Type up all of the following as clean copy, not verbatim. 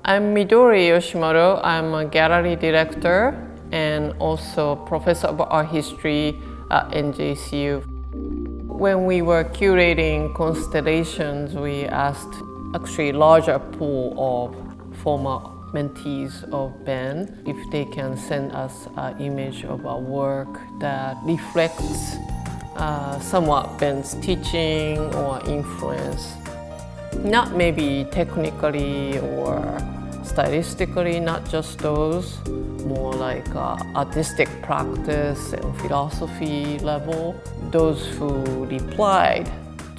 I'm Midori Yoshimoto. I'm a gallery director and also professor of art history at NJCU. When we were curating Constellations, we asked actually larger pool of former mentees of Ben if they can send us an image of a work that reflects somewhat Ben's teaching or influence. Not maybe technically or stylistically, not just those, more like artistic practice and philosophy level. Those who replied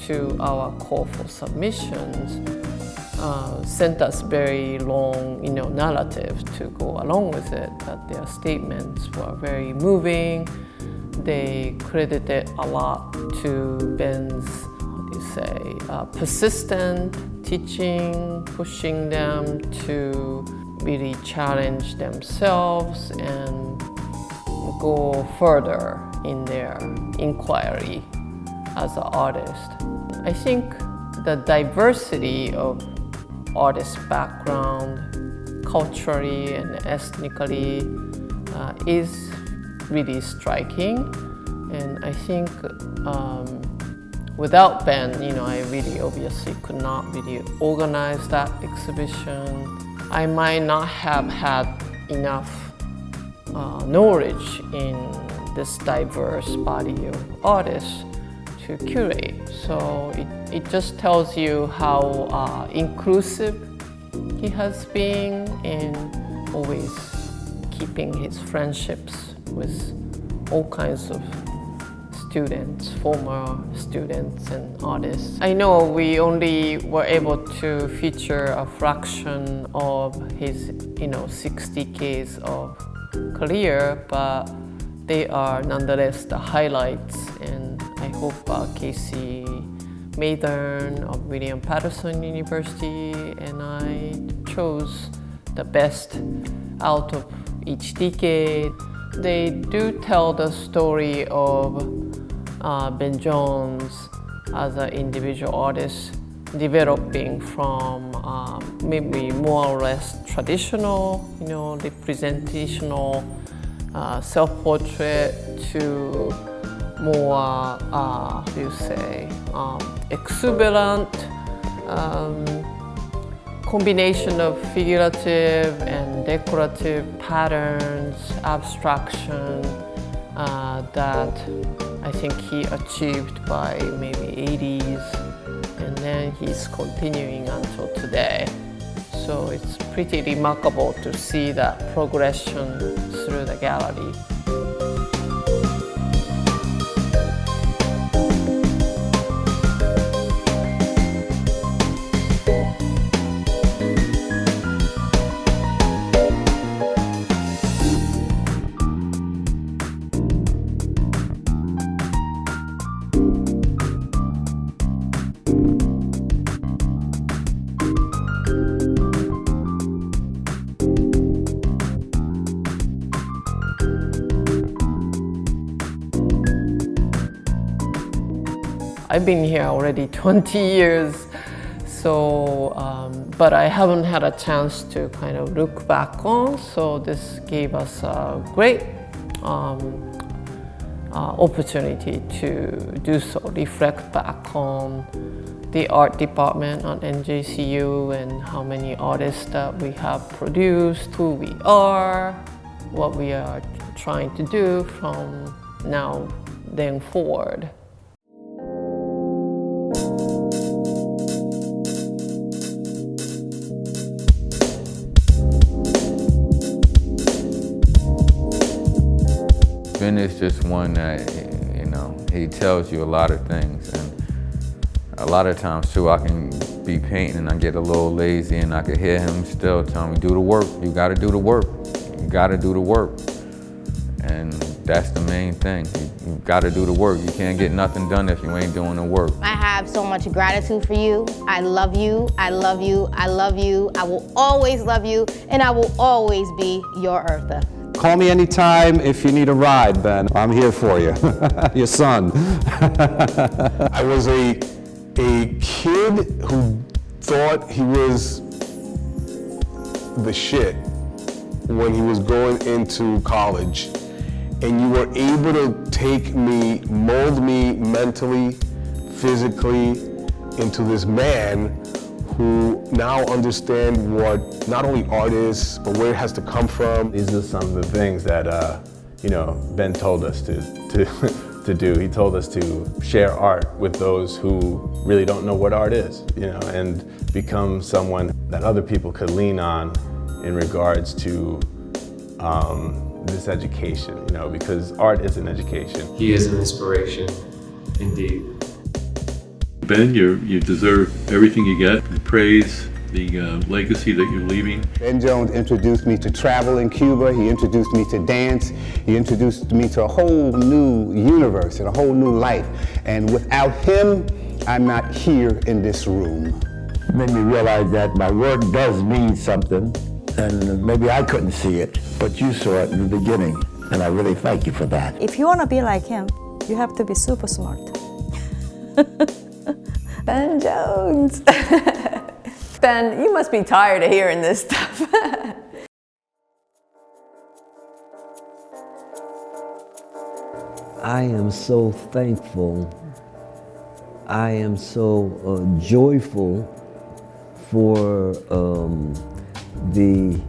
to our call for submissions sent us very long, narrative to go along with it, that their statements were very moving. They credited a lot to Ben's, persistent teaching, pushing them to really challenge themselves and go further in their inquiry as an artist. I think the diversity of artist background, culturally and ethnically, is really striking. And I think without Ben, I really obviously could not really organize that exhibition. I might not have had enough knowledge in this diverse body of artists to curate. So it just tells you how inclusive he has been in always keeping his friendships with all kinds of students, former students and artists. I know we only were able to feature a fraction of his 60 decades of career, but they are nonetheless the highlights, and I hope Casey Mathern of William Paterson University and I chose the best out of each decade. They do tell the story of Ben Jones as an individual artist developing from maybe more or less traditional, representational self-portrait to more, exuberant combination of figurative and decorative patterns, abstraction that I think he achieved by maybe 80s, and then he's continuing until today. So it's pretty remarkable to see that progression through the gallery. I've been here already 20 years, so but I haven't had a chance to kind of look back on, so this gave us a great opportunity to do so, reflect back on the art department at NJCU and how many artists that we have produced, who we are, what we are trying to do from now then forward. Ben is just one that, he tells you a lot of things, and a lot of times too, I can be painting and I get a little lazy and I can hear him still telling me, do the work, you gotta do the work, you gotta do the work. And that's the main thing, you gotta do the work. You can't get nothing done if you ain't doing the work. I have so much gratitude for you. I love you, I love you, I love you. I will always love you, and I will always be your Eartha. Call me anytime if you need a ride, Ben. I'm here for you, your son. I was a kid who thought he was the shit when he was going into college, and you were able to take me, mold me mentally, physically into this man who now understand what not only art is, but where it has to come from. These are some of the things that Ben told us to do. He told us to share art with those who really don't know what art is, and become someone that other people could lean on in regards to this education, because art is an education. He is an inspiration, indeed. Ben, you deserve everything you get, the praise, the legacy that you're leaving. Ben Jones introduced me to travel in Cuba. He introduced me to dance. He introduced me to a whole new universe and a whole new life. And without him, I'm not here in this room. It made me realize that my work does mean something, and maybe I couldn't see it, but you saw it in the beginning, and I really thank you for that. If you want to be like him, you have to be super smart. Ben Jones. Ben, you must be tired of hearing this stuff. I am so thankful. I am so joyful for the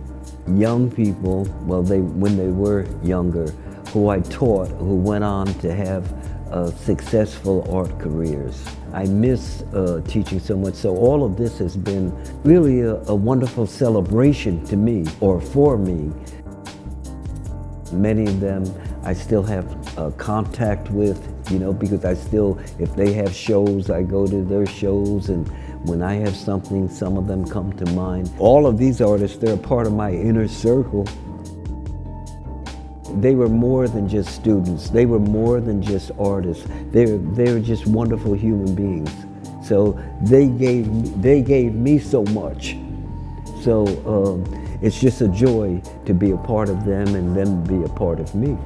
young people, when they were younger, who I taught, who went on to have successful art careers. I miss teaching so much, so all of this has been really a wonderful celebration to me, or for me. Many of them I still have contact with, because if they have shows, I go to their shows, and when I have something, some of them come to mind. All of these artists, they're a part of my inner circle. They were more than just students. They were more than just artists. They're just wonderful human beings. So they gave me so much. So it's just a joy to be a part of them and them be a part of me.